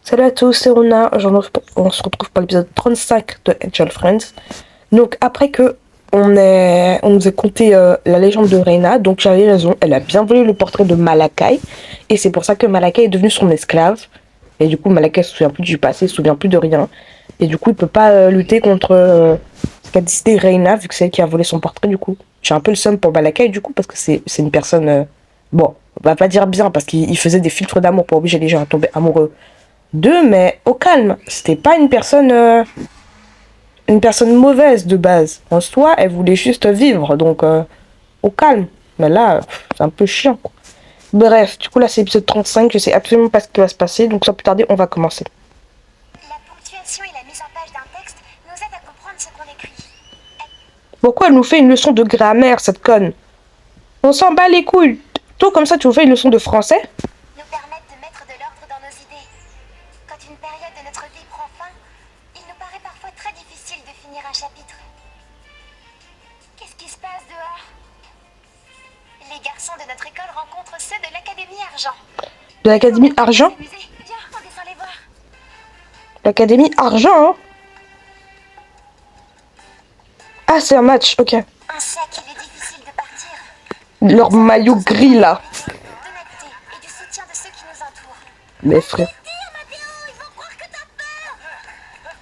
Salut à tous, c'est Rona. On se retrouve pour l'épisode 35 de Angel Friends. Donc après que on nous a conté la légende de Reina, donc j'avais raison, elle a bien volé le portrait de Malakai, et c'est pour ça que Malakai est devenu son esclave. Et du coup Malakai se souvient plus du passé, se souvient plus de rien, et du coup il peut pas lutter contre ce qu'a décidé Reina, vu que c'est elle qui a volé son portrait. Du coup j'ai un peu le seum pour Malakai, du coup, parce que c'est une personne bon, on va pas dire bien, parce qu'il faisait des filtres d'amour pour obliger les gens à tomber amoureux d'eux, mais au calme. C'était pas une personne mauvaise de base. En soi, elle voulait juste vivre, donc au calme. Mais là, c'est un peu chiant, quoi. Bref, du coup là c'est l'épisode 35, je sais absolument pas ce qui va se passer, donc sans plus tarder, on va commencer. La ponctuation et la mise en page d'un texte nous aident à comprendre ce qu'on écrit. Pourquoi elle nous fait une leçon de grammaire, cette conne? On s'en bat les couilles. Toi, comme ça, tu nous fais une leçon de français? Nous permettent de mettre de l'ordre dans nos idées. Quand une période de notre vie prend fin, il nous paraît parfois très difficile de finir un chapitre. Qu'est-ce qui se passe dehors? Les garçons de notre école rencontrent ceux de l'Académie Argent. De l'Académie Argent? Viens, on descend les voir. L'Académie Argent, hein? Ah, c'est un match, ok. On sait qu'il est difficile de partir. Leur maillot gris, là. D'honnêteté et du soutien de ceux qui nous entourent. Mais frère. Mathéo, ils vont croire que t'as peur.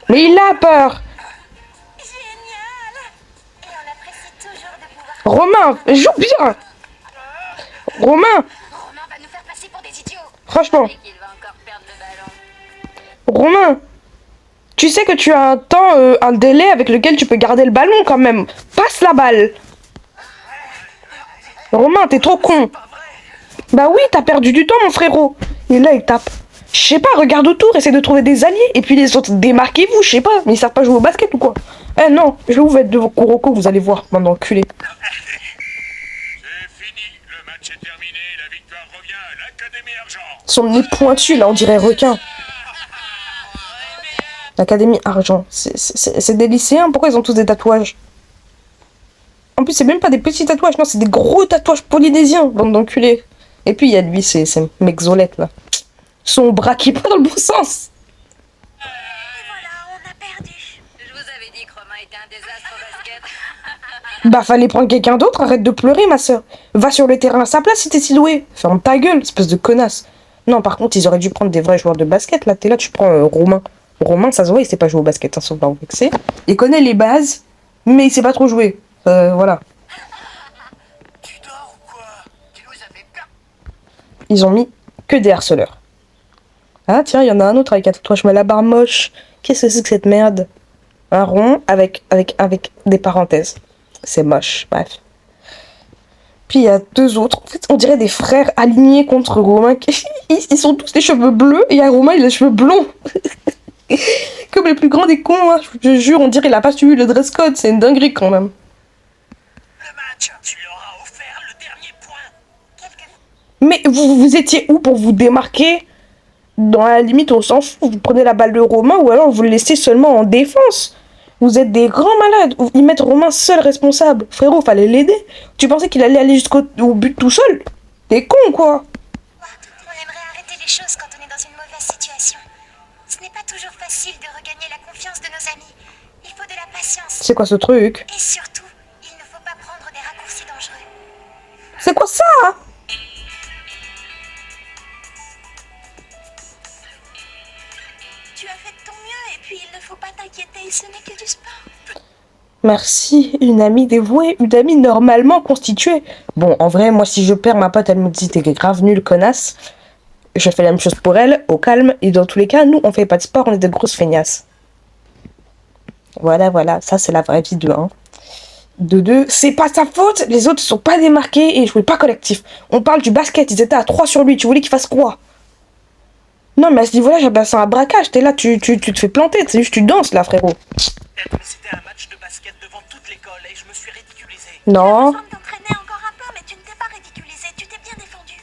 Mais il a peur! Génial. Et on apprécie toujours de pouvoir... Romain, joue bien! Romain, Romain va nous faire passer pour des idiots. franchement, Et qu'il va encore perdre le ballon. Romain, tu sais que tu as un temps, un délai avec lequel tu peux garder le ballon quand même. Passe la balle. Romain, t'es trop con. Bah oui, t'as perdu du temps, mon frérot. Et là, il tape. Je sais pas, regarde autour, essaie de trouver des alliés. Et puis les autres, démarquez-vous, je sais pas. Mais ils savent pas jouer au basket ou quoi? Eh non, je vais vous mettre de vos Kuroko, vous allez voir, maintenant enculé. C'est fini, le match est terminé, la victoire revient à l'Académie Argent. Son nez pointu, là, on dirait requin. L'Académie Argent. C'est des lycéens, pourquoi ils ont tous des tatouages? En plus, c'est même pas des petits tatouages, non, c'est des gros tatouages polynésiens, bande d'enculés. Et puis, il y a lui, c'est Mexolette, là. Son bras qui part dans le bon sens. Et voilà, on a perdu. Je vous avais dit que Romain était un désastre au basket. Bah, fallait prendre quelqu'un d'autre, arrête de pleurer, ma soeur. Va sur le terrain à sa place si t'es si doué. Ferme ta gueule, espèce de connasse. Non, par contre, ils auraient dû prendre des vrais joueurs de basket, là. T'es là, tu prends Romain. Romain, ça se voit, il sait pas jouer au basket, hein, sauf là, vous vexer. Il connaît les bases, mais il sait pas trop jouer. Voilà. Tu dors ou quoi? Tu nous as fait peur. Ils ont mis que des harceleurs. Ah, tiens, il y en a un autre avec un tatouage malabar moche. Qu'est-ce que c'est que cette merde? Un rond avec des parenthèses. C'est moche, bref. Puis il y a deux autres. En fait, on dirait des frères alignés contre Romain. Ils sont tous les cheveux bleus et il y a Romain, il a les cheveux blonds. Comme les plus grands des cons, hein. Je te jure, on dirait qu'il a pas suivi le dress code. C'est une dinguerie quand même. Le match, tu leur as offert le dernier point. Mais vous étiez où pour vous démarquer? Dans la limite, on s'en fout. Vous prenez la balle de Romain ou alors vous le laissez seulement en défense. Vous êtes des grands malades. Ils mettent Romain seul responsable. Frérot, fallait l'aider. Tu pensais qu'il allait aller jusqu'au but tout seul? T'es con, quoi. On aimerait arrêter les choses quand on est dans une mauvaise situation. Ce n'est pas toujours facile de regagner la confiance de nos amis. Il faut de la patience. C'est quoi ce truc? Et surtout, il ne faut pas prendre des raccourcis dangereux. C'est quoi ça, hein? Tu as fait de ton mieux et puis il ne faut pas t'inquiéter, ce n'est que du sport. Merci, une amie dévouée, une amie normalement constituée. Bon, en vrai, moi, si je perds, ma pote, elle me dit t'es grave nul, connasse. Je fais la même chose pour elle, au calme. Et dans tous les cas, nous, on fait pas de sport, on est des grosses feignasses. Voilà, voilà, ça, c'est la vraie vie de 1. De 2, c'est pas sa faute, les autres sont pas démarqués et ils jouaient pas collectif. On parle du basket, ils étaient à 3 sur lui, tu voulais qu'il fasse quoi? Non, mais à ce niveau-là, j'appelle ça un braquage. T'es là, tu te fais planter, c'est juste tu danses là, frérot. C'était un match de basket devant toute l'école et je me suis ridiculisé. Non. Tu as besoin de t'entraîner encore un peu, mais tu ne t'es pas ridiculisé, tu t'es bien défendu.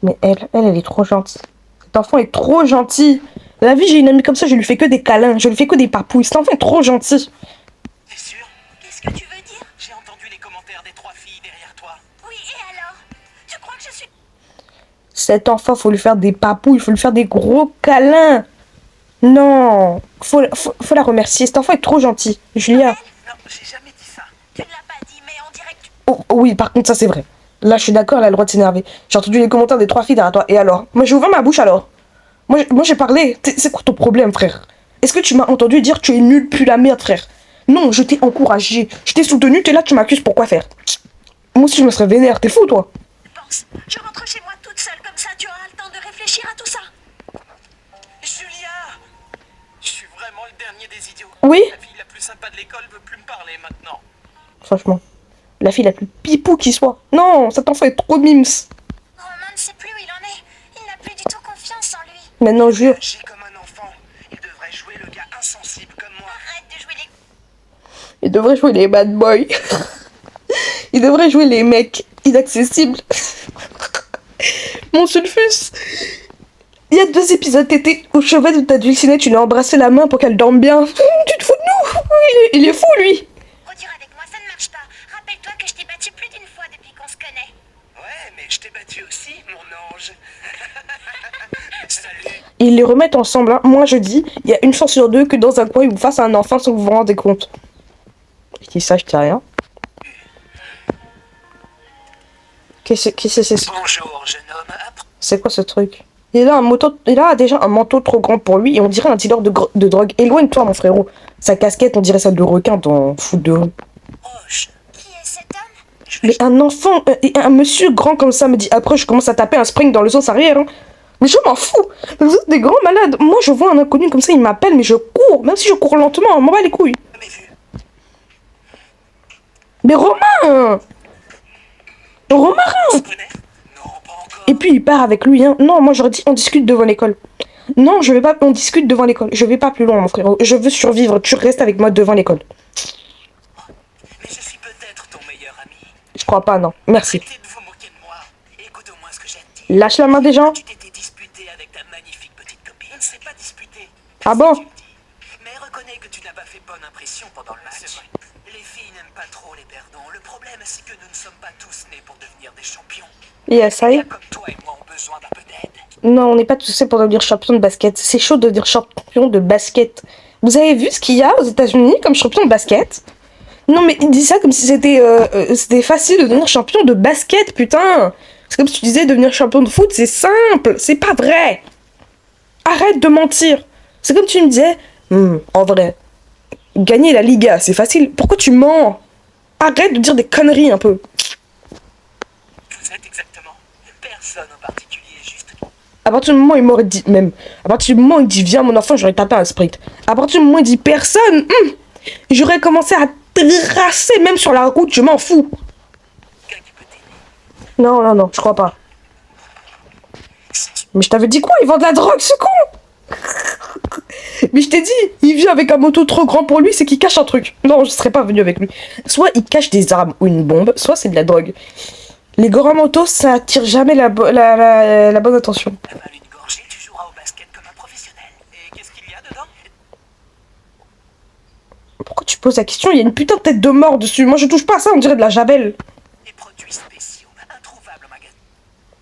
Mais elle est trop gentille. Cet enfant est trop gentil. La vie, j'ai une amie comme ça, je lui fais que des câlins, je lui fais que des papouilles. Cet enfant est trop gentil. T'es sûr? Qu'est-ce que tu veux dire? J'ai entendu les commentaires des 3 filles derrière toi. Oui, et alors? Tu crois que je suis... Cet enfant, faut lui faire des papous, il faut lui faire des gros câlins. Non, faut la remercier. Cet enfant est trop gentil. Julia. Non, j'ai jamais dit ça. Tu ne l'as pas dit, mais on dirait que tu... Oh, oh oui, par contre, ça c'est vrai. Là, je suis d'accord, elle a le droit de s'énerver. J'ai entendu les commentaires des 3 filles derrière toi. Et alors? Moi, j'ai ouvert ma bouche alors. Moi j'ai parlé. C'est quoi ton problème, frère? Est-ce que tu m'as entendu dire tu es nul, puis la merde, frère? Non, je t'ai encouragé. Je t'ai soutenu, t'es là, tu m'accuses pour quoi faire? Moi aussi, je me serais vénère. T'es fou, toi? penses. Je rentre chez moi toute seule, comme ça tu auras le temps de réfléchir à tout ça. Julia! Je suis vraiment le dernier des idiots. Oui? La fille la plus sympa de l'école veut plus me parler maintenant. Franchement. La fille la plus pipou qui soit. Non, cet enfant est trop mimes. Romain ne sait plus où il en est. Il n'a plus du tout confiance en lui. Maintenant, jure. Agis comme un enfant. Il devrait jouer le gars insensible comme moi. Arrête de jouer les... Il devrait jouer les bad boys. Il devrait jouer les mecs inaccessibles. Mon sulfus. Il y a 2 épisodes, t'étais au chevet de ta dulcinée, tu lui as embrassé la main pour qu'elle dorme bien. Tu te fous de nous? Il est fou, lui. Redire avec moi, ça ne marche pas. Rappelle-toi que je t'ai battu plus d'une fois depuis qu'on se connaît. Ouais, mais je t'ai battu aussi, mon ange. Salut. Ils les remettent ensemble, hein. Moi, je dis, il y a une chance sur 2 que dans un coin, ils vous fassent un enfant sans que vous vous rendez compte. Je dis ça, je dis rien. Qu'est-ce que c'est? Bonjour, jeune homme. C'est quoi ce truc? Il a déjà un manteau trop grand pour lui et on dirait un dealer de drogue. Éloigne-toi, mon frérot. Sa casquette, on dirait celle de requin dans Foot de rue. Proche. Qui est cet homme? Mais un enfant, un monsieur grand comme ça me dit après, je commence à taper un spring dans le sens arrière. Hein. Mais je m'en fous. Vous êtes des grands malades. Moi, je vois un inconnu comme ça, il m'appelle, mais je cours. Même si je cours lentement, on m'en bat les couilles. Jamais vu. Mais Romain! Romarin! Tu connais? Non, pas encore. Et puis il part avec lui, hein. Non, moi j'aurais dit on discute devant l'école. Non, je vais pas, on discute devant l'école. Je vais pas plus loin, mon frère. Je veux survivre. Tu restes avec moi devant l'école. Mais je suis peut-être ton meilleur ami. Je crois pas, non. Merci. Arrêtez de vous moquer de moi. Écoute au moins ce que j'ai à te dire. Lâche la main des gens. Tu t'étais disputé avec ta magnifique petite copine. On ne s'est pas disputé. Ah bon? Tu le dis. Mais reconnais que tu n'as pas fait bonne impression pendant le match. Les filles n'aiment pas trop les perdants. Le problème, c'est que nous ne sommes pas tous nés pour devenir des champions. Yes, ça y Les est. gars comme toi et moi ont besoin d'un peu d'aide. Non, on n'est pas tous faits pour devenir champion de basket. C'est chaud de devenir champion de basket. Vous avez vu ce qu'il y a aux États-Unis comme champion de basket? Non, mais il dit ça comme si c'était facile de devenir champion de basket, putain. C'est comme si tu disais devenir champion de foot, c'est simple. C'est pas vrai. Arrête de mentir. C'est comme tu me disais, en vrai, gagner la Liga, c'est facile. Pourquoi tu mens? Arrête de dire des conneries un peu. Vous êtes exactement personne en particulier, juste. À partir du moment où il m'aurait dit, même, à partir du moment où il dit viens mon enfant, j'aurais tapé un sprint. À partir du moment où il dit personne, j'aurais commencé à tracer même sur la route, je m'en fous. Quelqu'un qui peut t'aider. Non, non, non, je crois pas. Mais je t'avais dit quoi? Il vend de la drogue, ce con. Mais je t'ai dit, il vient avec un moto trop grand pour lui, c'est qu'il cache un truc. Non, je serais pas venu avec lui. Soit il cache des armes ou une bombe, soit c'est de la drogue. Les grands motos, ça attire jamais la bonne attention. Avale une gorgée, tu joueras au basket comme un professionnel. Et qu'est-ce qu'il y a dedans? Pourquoi tu poses la question? Il y a une putain de tête de mort dessus. Moi, je touche pas à ça, on dirait de la javel. Des produits spéciaux, introuvables au magasin.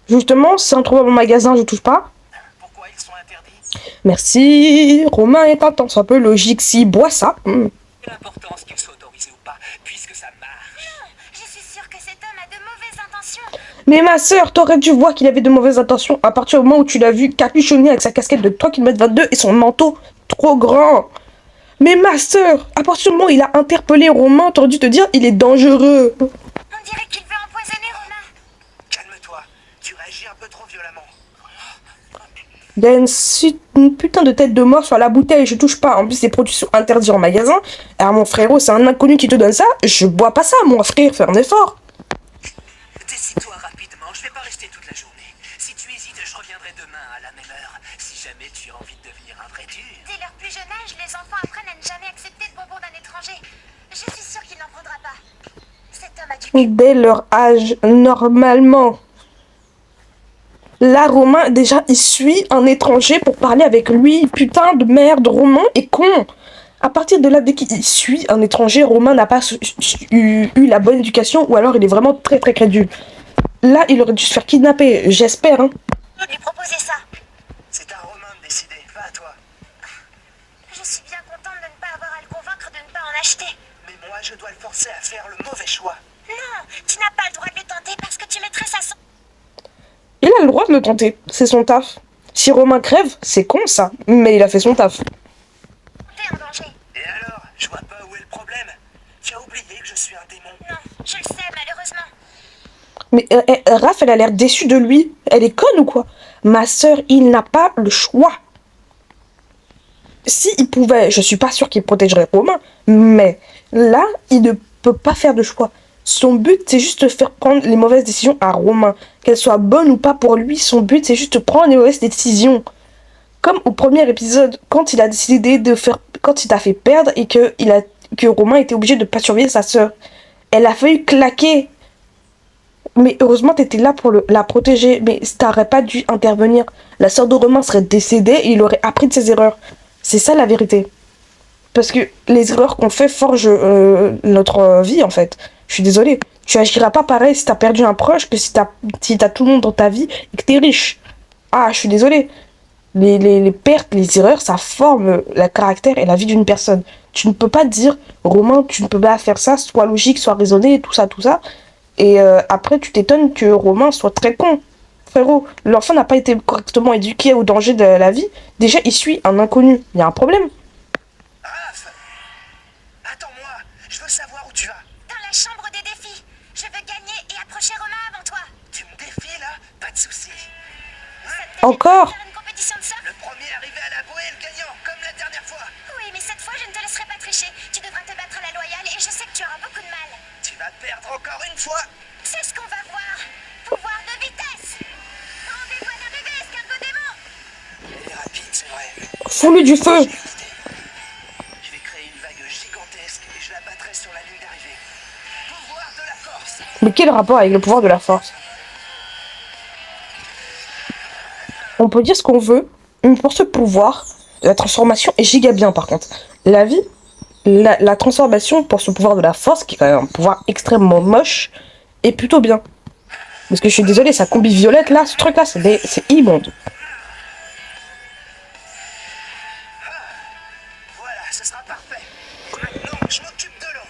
Justement, c'est un trouvable au magasin, je touche pas. Pourquoi ils sont interdits? Merci. Romain est intense, un peu logique. S'il boit ça. Quelle importance qu'ils soient autorisés ou pas, puisque ça marche. Je suis sûre que cet homme a de mauvaises intentions. Mais ma sœur, t'aurais dû voir qu'il avait de mauvaises intentions à partir du moment où tu l'as vu capuchonné avec sa casquette de 3,22 km et son manteau trop grand. Mais ma sœur, à partir du moment où il a interpellé Romain, t'aurais dû te dire il est dangereux. On dirait qu'il veut empoisonner Romain. Calme-toi, tu réagis un peu trop violemment. Il y a une putain de tête de mort sur la bouteille, je touche pas. En plus, les produits sont interdits en magasin. Alors mon frérot, c'est un inconnu qui te donne ça. Je bois pas ça, mon frère, fais un effort. Décide-toi rapidement, je vais pas rester toute la journée. Si tu hésites, je reviendrai demain à la même heure. Si jamais tu as envie de devenir un vrai dur. Dès leur plus jeune âge, les enfants apprennent à ne jamais accepter de bonbons d'un étranger. Je suis sûre qu'il n'en prendra pas. Cet homme a du cul. Dès leur âge, normalement. Là, Romain, déjà, il suit un étranger pour parler avec lui. Putain de merde, Romain est con. À partir de là, dès qu'il suit un étranger, Romain n'a pas eu la bonne éducation ou alors il est vraiment très très crédule. Là, il aurait dû se faire kidnapper, j'espère. Hein. de lui proposer ça. C'est à Romain de décider, pas à toi. Je suis bien contente de ne pas avoir à le convaincre de ne pas en acheter. Mais moi, je dois le forcer à faire le mauvais choix. Non, tu n'as pas le droit de le tenter parce que tu mettrais sa santé Il a le droit de le tenter, c'est son taf. Si Romain crève, c'est con ça, mais il a fait son taf. en danger. Et alors, je vois pas où est le problème. Tu as oublié que je suis un démon. Non, je le sais malheureusement. Mais Raph, elle a l'air déçue de lui. Elle est conne ou quoi? Ma sœur, il n'a pas le choix. Si il pouvait, je suis pas sûre qu'il protégerait Romain, mais là, il ne peut pas faire de choix. Son but, c'est juste de faire prendre les mauvaises décisions à Romain. Qu'elles soient bonnes ou pas pour lui, son but, c'est juste de prendre les mauvaises décisions. Comme au premier épisode, quand il a décidé de faire... Quand il t'a fait perdre et que Romain était obligé de pas surveiller sa sœur. Elle a failli claquer. Mais heureusement, t'étais là pour la protéger. Mais t'aurais pas dû intervenir. La sœur de Romain serait décédée et il aurait appris de ses erreurs. C'est ça la vérité. Parce que les erreurs qu'on fait forgent notre vie, en fait. Je suis désolée. Tu agiras pas pareil si t'as perdu un proche que si t'as tout le monde dans ta vie et que t'es riche. Ah, je suis désolée. Les pertes, les erreurs, ça forme le caractère et la vie d'une personne. Tu ne peux pas dire, Romain, tu ne peux pas faire ça, sois logique, sois raisonné, tout ça, tout ça. Et après, tu t'étonnes que Romain soit très con. Frérot, l'enfant n'a pas été correctement éduqué au danger de la vie. Déjà, il suit un inconnu. Il y a un problème. Raph! Attends-moi, je veux savoir où tu vas. Dans la chambre des défis. Je veux gagner et approcher Romain avant toi. Tu me défies là? Pas de soucis. Encore? Faire une compétition de ça? Le premier arrivé à la bouée est le gagnant, comme la dernière fois. Oui, mais cette fois, je ne te laisserai pas tricher. Tu devras te battre à la loyale et je sais que tu auras beaucoup de mal. Tu vas perdre encore une fois. C'est ce qu'on va voir. Pouvoir de vitesse. Rendez-vous à bébé, escargot démon. Elle est rapide, c'est vrai. Fous-lui du feu. J'ai une idée. Je vais créer une vague gigantesque et je la battrai sur la ligne d'arrivée. Pouvoir de la force. Mais quel rapport avec le pouvoir de la force? On peut dire ce qu'on veut, mais pour ce pouvoir, la transformation est giga bien par contre. La vie, la transformation pour ce pouvoir de la force, qui est quand même un pouvoir extrêmement moche, est plutôt bien. Parce que je suis désolée, sa combi violette là, ce truc là, c'est immonde. Voilà, ce sera parfait. Maintenant, je m'occupe de l'eau.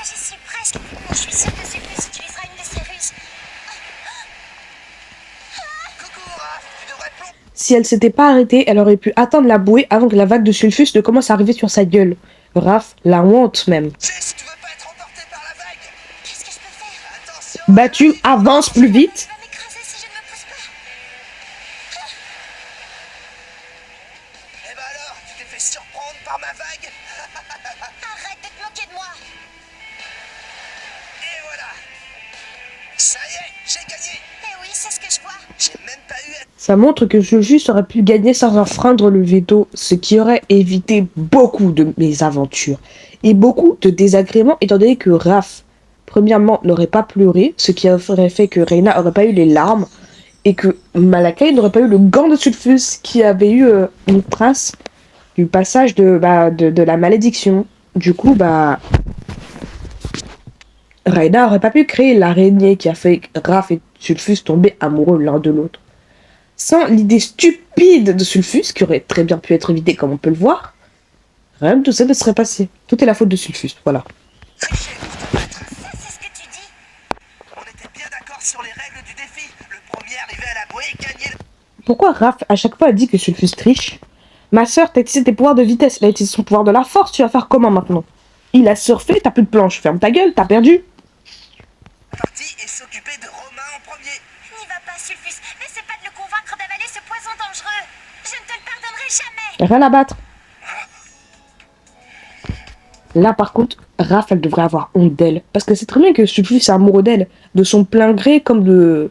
J'y suis presque. Je suis sûre que Sulfus utilisera une de ses ruses. Coucou, Raph, tu devrais plonger. Si elle s'était pas arrêtée, elle aurait pu atteindre la bouée avant que la vague de Sulfus ne commence à arriver sur sa gueule. Raph, la honte même. Si tu veux pas être emporté par la vague. Qu'est-ce que je peux faire? Attention. Bah tu avances plus vite. Il va m'écraser si je ne me pousse pas. Eh ben alors, tu t'es fait surprendre par ma vague. Arrête de te moquer de moi. Et voilà. Ça y est, j'ai gagné. Eh oui, c'est ce que je vois. J'ai même pas eu à... Ça montre que Sulfus aurait pu gagner sans enfreindre le veto, ce qui aurait évité beaucoup de mésaventures et beaucoup de désagréments, étant donné que Raph, premièrement, n'aurait pas pleuré, ce qui aurait fait que Reina aurait pas eu les larmes, et que Malakai n'aurait pas eu le gant de Sulfus, qui avait eu une trace du passage de la malédiction. Du coup, Reina aurait pas pu créer l'araignée qui a fait Raph et Sulfus tomber amoureux l'un de l'autre. Sans l'idée stupide de Sulfus, qui aurait très bien pu être évitée comme on peut le voir, rien de tout ça ne serait passé. Tout est la faute de Sulfus, voilà. tricher pour te battre. Ça, c'est ce que tu dis. On était bien d'accord sur les règles du défi. Le premier arrivé à la bouée gagnait. Pourquoi Raph à chaque fois a dit que Sulfus triche? Ma sœur, t'as utilisé tes pouvoirs de vitesse, elle a utilisé son pouvoir de la force, tu vas faire comment maintenant? Il a surfé, t'as plus de planche, ferme ta gueule, t'as perdu. Parti et s'occuper de Romain en premier. N'y va pas, Sulfus. N'essaie pas de le convaincre d'avaler ce poison dangereux. Je ne te le pardonnerai jamais. Rien à battre. Là par contre, Raph, elle devrait avoir honte d'elle. Parce que c'est très bien que Sulfus est amoureux d'elle. De son plein gré comme du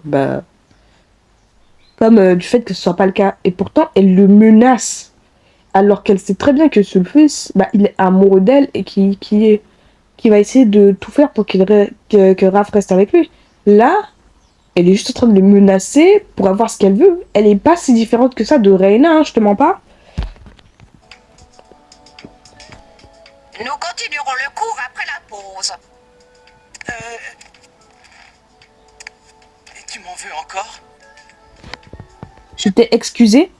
fait que ce soit pas le cas. Et pourtant, elle le menace. Alors qu'elle sait très bien que Sulfus, il est amoureux d'elle et qui va essayer de tout faire pour que Raph reste avec lui. Là, elle est juste en train de le menacer pour avoir ce qu'elle veut. Elle est pas si différente que ça de Reina, hein, je te mens pas. Nous continuerons le cours après la pause. veux encore? Tu t'es excusé?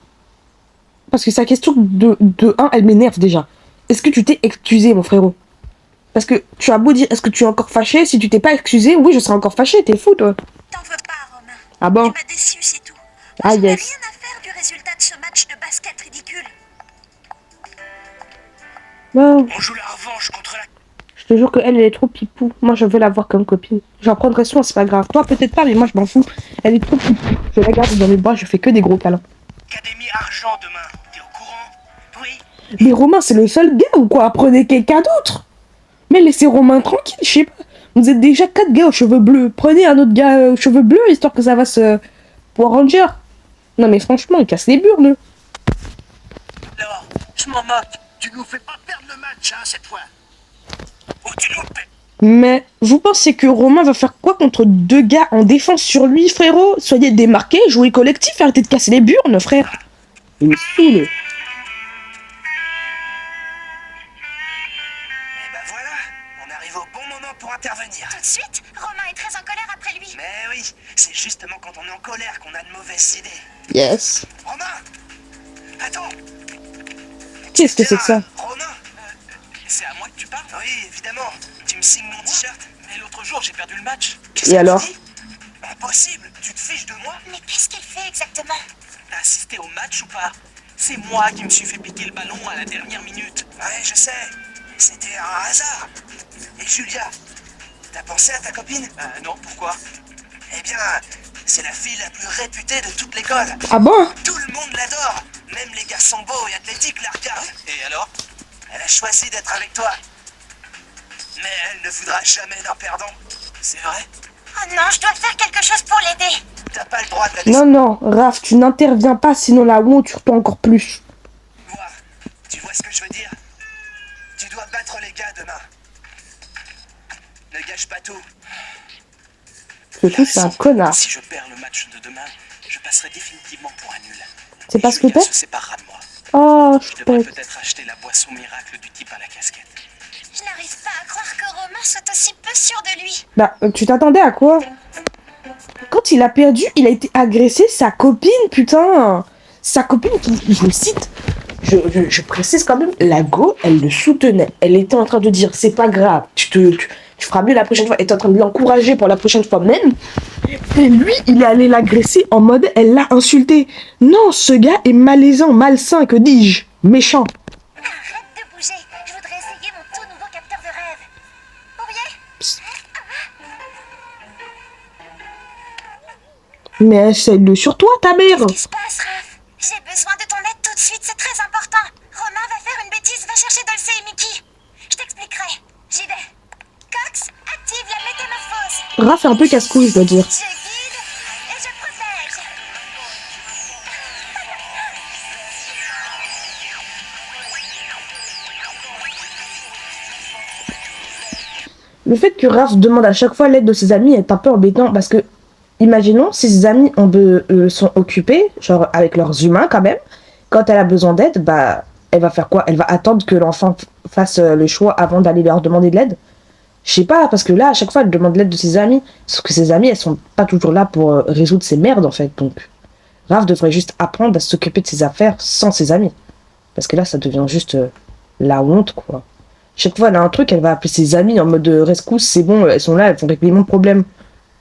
Parce que sa question de 1, elle m'énerve déjà. Est-ce que tu t'es excusé, mon frérot? Parce que tu as beau dire, est-ce que tu es encore fâché? Si tu t'es pas excusé, oui, je serais encore fâché. T'es fou, toi. T'en veux pas, Romain. Ah bon? Tu m'as déçu, c'est tout. Ah, Moi, je n'ai yes. rien à faire du résultat de ce match de basket ridicule. Non, On joue la revanche contre la... je te jure que elle est trop pipou. Moi, je veux la voir comme copine. J'en prendrai soin, c'est pas grave. Toi, peut-être pas, mais moi, je m'en fous. Elle est trop pipou. Je la garde dans mes bras, je fais que des gros câlins. Académie Argent demain. T'es au courant? Oui. Mais Romain, c'est le seul gars ou quoi? Prenez quelqu'un d'autre. Mais laissez Romain tranquille, je sais pas. Vous êtes déjà 4 gars aux cheveux bleus. Prenez un autre gars aux cheveux bleus, histoire que ça va se... pour Ranger. Non mais franchement, il casse les burnes. Alors, je m'en moque. Tu nous fais pas perdre le match, hein, cette fois. Ou tu nous paies. Mais vous pensez que Romain va faire quoi contre 2 gars en défense sur lui, frérot? Soyez démarqués, jouez collectif, arrêtez de casser les burnes, frère. Il me saoule. Et ben voilà, on arrive au bon moment pour intervenir. Tout de suite, Romain est très en colère après lui. Mais oui, c'est justement quand on est en colère qu'on a de mauvaises idées. Yes. Romain! Attends! Qu'est-ce que c'est que ça? Romain! C'est à moi que tu parles? Oui, évidemment. Tu me signes mon t-shirt. Mais l'autre jour, j'ai perdu le match. Qu'est-ce Et que alors? tu dis? Impossible! Tu te fiches de moi? Mais qu'est-ce qu'il fait exactement? T'as assisté au match ou pas? C'est moi qui me suis fait piquer le ballon à la dernière minute. Ouais, je sais. C'était un hasard. Et Julia, t'as pensé à ta copine? Non, pourquoi? Eh bien, c'est la fille la plus réputée de toute l'école. Ah bon? Tout le monde l'adore. Même les garçons beaux et athlétiques la regardent. Et alors? Elle a choisi d'être avec toi. Mais elle ne voudra jamais d'un perdant. C'est vrai? Oh non, je dois faire quelque chose pour l'aider. T'as pas le droit de la laisser Non, non, Raph, tu n'interviens pas, sinon la honte sur toi encore plus. voir. Tu vois ce que je veux dire? Tu dois battre les gars demain. Ne gâche pas tout. Ce fils, c'est un connard. Si je perds le match de demain, je passerai définitivement pour un nul. C'est pas ce que Julia t'es? se séparera de moi. Oh, Je devrais je peut-être acheter la boisson miracle du type à la casquette. Je n'arrive pas à croire que Romain soit aussi peu sûr de lui. Bah, tu t'attendais à quoi? Quand il a perdu, il a été agressé, sa copine, putain. Sa copine qui, je le cite, je précise quand même, la go, elle le soutenait. Elle était en train de dire, c'est pas grave, tu feras mieux la prochaine fois. Elle était en train de l'encourager pour la prochaine fois même. Et lui, il est allé l'agresser en mode, elle l'a insulté. Non, ce gars est malaisant, malsain, que dis-je? Méchant. Arrête de bouger. Je voudrais essayer mon tout nouveau capteur de rêve. Pourriez? Mais essaye-le sur toi, ta mère. Qu'est-ce qui se passe, Raph? J'ai besoin de ton aide tout de suite, c'est très important. Romain va faire une bêtise, va chercher Dulce et Mickey. Je t'expliquerai. J'y vais. Cox, active la métamorphose. Raph est un peu casse-couille, je dois dire. Je guide et je protège. Le fait que Raph demande à chaque fois l'aide de ses amis est un peu embêtant parce que, imaginons, si ses amis sont occupés, genre avec leurs humains quand même, quand elle a besoin d'aide, bah, elle va faire quoi? Elle va attendre que l'enfant fasse le choix avant d'aller leur demander de l'aide? Je sais pas, parce que là, à chaque fois, elle demande l'aide de ses amis, sauf que ses amis, elles sont pas toujours là pour résoudre ses merdes en fait, donc Raph devrait juste apprendre à s'occuper de ses affaires sans ses amis. Parce que là, ça devient juste la honte, quoi. Chaque fois, elle a un truc, elle va appeler ses amis en mode rescousse, c'est bon, elles sont là, elles vont régler mon problème.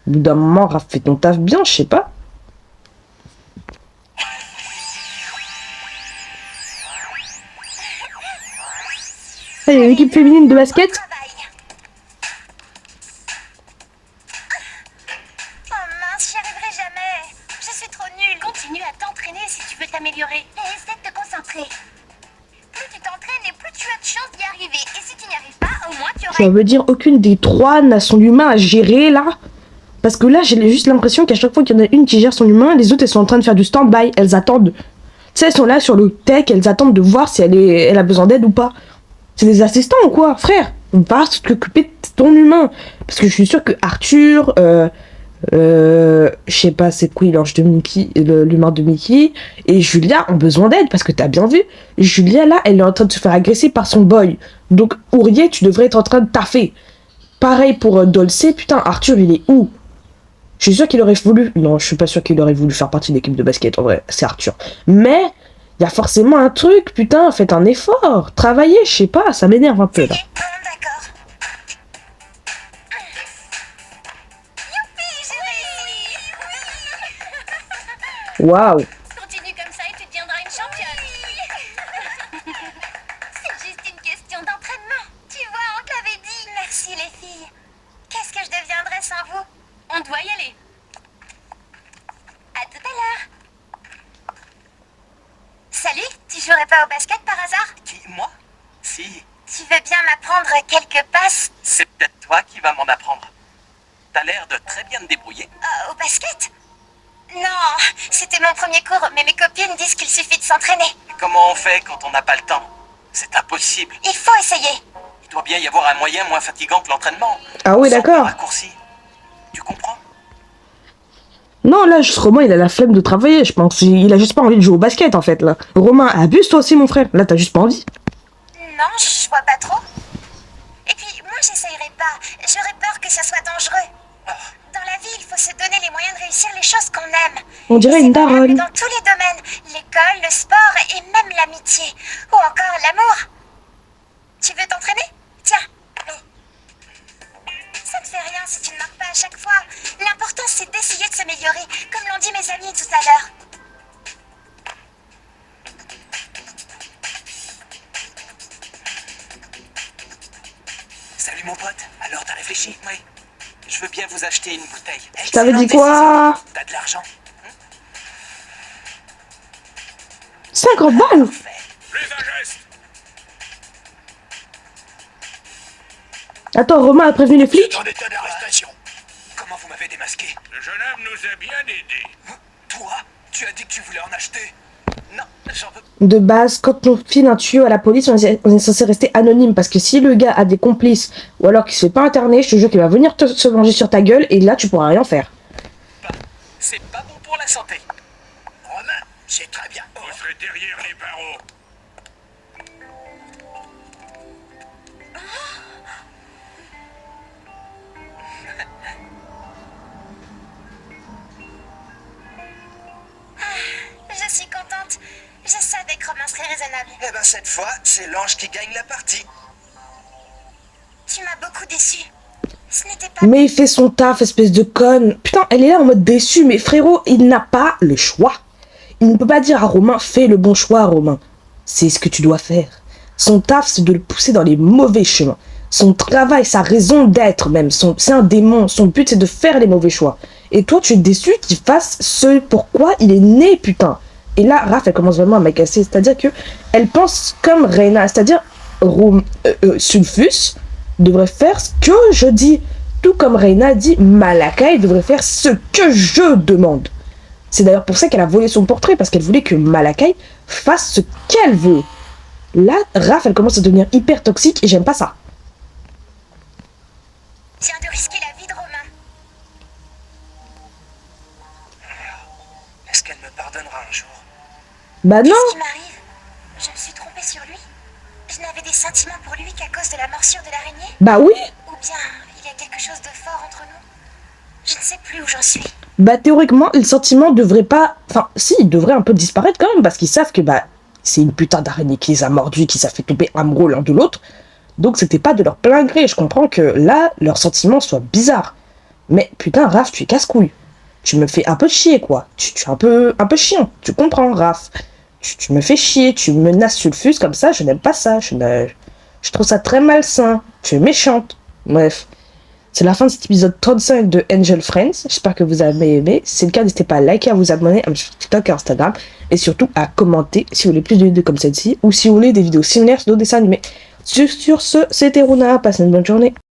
Au bout d'un moment, Raph, fais ton taf bien, je sais pas. Ça y est, l'équipe féminine de basket. Travail. Oh mince, j'y arriverai jamais. Je suis trop nulle. Continue à t'entraîner si tu veux t'améliorer. Et essaie de te concentrer. Plus tu t'entraînes et plus tu as de chances d'y arriver. Et si tu n'y arrives pas, au moins tu Ça auras... veut dire aucune des trois n'a son humain à gérer là. Parce que là, j'ai juste l'impression qu'à chaque fois qu'il y en a une qui gère son humain, les autres elles sont en train de faire du stand-by, elles attendent. Tu sais, elles sont là sur le tech, elles attendent de voir si elle a besoin d'aide ou pas. C'est des assistants ou quoi, frère? Va s'occuper de ton humain. Parce que je suis sûre que Arthur, je sais pas c'est quoi l'ange de Mickey, l'humain de Mickey, et Julia ont besoin d'aide parce que t'as bien vu. Julia là, elle est en train de se faire agresser par son boy. Donc Ourier, tu devrais être en train de taffer. Pareil pour Dolce, putain, Arthur il est où? Je suis sûr qu'il aurait voulu... Non, je suis pas sûr qu'il aurait voulu faire partie de l'équipe de basket, en vrai, c'est Arthur. Mais, il y a forcément un truc, putain, faites un effort. Travaillez, je sais pas, ça m'énerve un peu, là. D'accord. Youpi, j'ai réussi. Waouh. Continue comme ça et tu deviendras une championne. C'est juste une question d'entraînement. Tu vois, on te l'avait dit. Merci les filles. Qu'est-ce que je deviendrais sans vous? On doit y aller. À tout à l'heure. Salut, tu jouerais pas au basket par hasard? Qui, moi? Si, Tu veux bien m'apprendre quelques passes c'est peut-être toi qui vas m'en apprendre. T'as l'air de très bien te débrouiller. au basket? Non, c'était mon premier cours, mais mes copines disent qu'il suffit de s'entraîner. Et comment on fait quand on n'a pas le temps? C'est impossible. Il faut essayer. Il doit bien y avoir un moyen moins fatigant que l'entraînement. Ah oui, Sans d'accord. raccourci. Tu comprends? Non, là, juste Romain, il a la flemme de travailler, je pense. Il a juste pas envie de jouer au basket, en fait, là. Romain, abuse toi aussi, mon frère. Là, t'as juste pas envie. Non, je vois pas trop. Et puis, moi, j'essayerai pas. J'aurais peur que ça soit dangereux. Dans la vie, il faut se donner les moyens de réussir les choses qu'on aime. On dirait C'est une valable daronne. dans tous les domaines. L'école, le sport et même l'amitié. Ou encore l'amour. Tu veux t'entraîner? Tiens. Ça ne fait rien si tu ne marques pas à chaque fois. L'important, c'est d'essayer de s'améliorer, comme l'ont dit mes amis tout à l'heure. Salut mon pote. Alors t'as réfléchi? Oui. Je veux bien vous acheter une bouteille. Je t'avais dit Excellente quoi? décision. T'as de l'argent? 50 balles? Plus un geste. Attends, Romain a prévenu les flics? En état d'arrestation. Comment vous m'avez démasqué? Le jeune homme nous a bien aidés. Toi? Tu as dit que tu voulais en acheter? Non, j'en veux. De base, quand on file un tuyau à la police, on est censé rester anonyme. Parce que si le gars a des complices, ou alors qu'il se fait pas interner, je te jure qu'il va venir se venger sur ta gueule, et là, tu pourras rien faire. C'est pas bon pour la santé. Romain, c'est très bien. Vous serez derrière les barreaux. Je suis contente. Je savais que Romain serait raisonnable. Eh ben cette fois, c'est l'ange qui gagne la partie. Tu m'as beaucoup déçue. Ce n'était pas... Mais il fait son taf, espèce de conne. Putain, elle est là en mode déçue, mais frérot, il n'a pas le choix. Il ne peut pas dire à Romain, fais le bon choix, Romain. C'est ce que tu dois faire. Son taf, c'est de le pousser dans les mauvais chemins. Son travail, sa raison d'être même, c'est un démon. Son but, c'est de faire les mauvais choix. Et toi, tu es déçu qu'il fasse ce pourquoi il est né, putain. Et là, Raph, elle commence vraiment à m'agacer. C'est-à-dire que elle pense comme Reyna. C'est-à-dire, Sulfus devrait faire ce que je dis. Tout comme Reyna dit, Malakai devrait faire ce que je demande. C'est d'ailleurs pour ça qu'elle a volé son portrait, parce qu'elle voulait que Malakai fasse ce qu'elle veut. Là, Raph, elle commence à devenir hyper toxique et j'aime pas ça. Je viens de risquer la vie de Romain. Est-ce qu'elle me pardonnera un jour? Bah non. Qu'est-ce qui m'arrive? Je me suis trompée sur lui? Je n'avais des sentiments pour lui qu'à cause de la morsure de l'araignée? Bah oui. Ou bien il y a quelque chose de fort entre nous? Je ne sais plus où j'en suis. Bah théoriquement, le sentiment devrait pas... Enfin, si, il devrait un peu disparaître quand même, parce qu'ils savent que bah c'est une putain d'araignée qui les a mordus, qui s'est fait tomber amoureux l'un de l'autre. Donc c'était pas de leur plein gré. Je comprends que là, leurs sentiments soient bizarres. Mais putain, Raph, tu es casse-couille. Tu me fais un peu chier, quoi. Tu es un peu chiant. Tu comprends, Raph. Tu me fais chier. Tu menaces Sulfus comme ça. Je n'aime pas ça. Je trouve ça très malsain. Tu es méchante. Bref. C'est la fin de cet épisode 35 de Angel Friends. J'espère que vous avez aimé. Si c'est le cas, n'hésitez pas à liker, à vous abonner à mon TikTok et Instagram. Et surtout à commenter si vous voulez plus de vidéos comme celle-ci. Ou si vous voulez des vidéos similaires sur d'autres dessins animés. Sur ce, c'était Runa. Passez une bonne journée.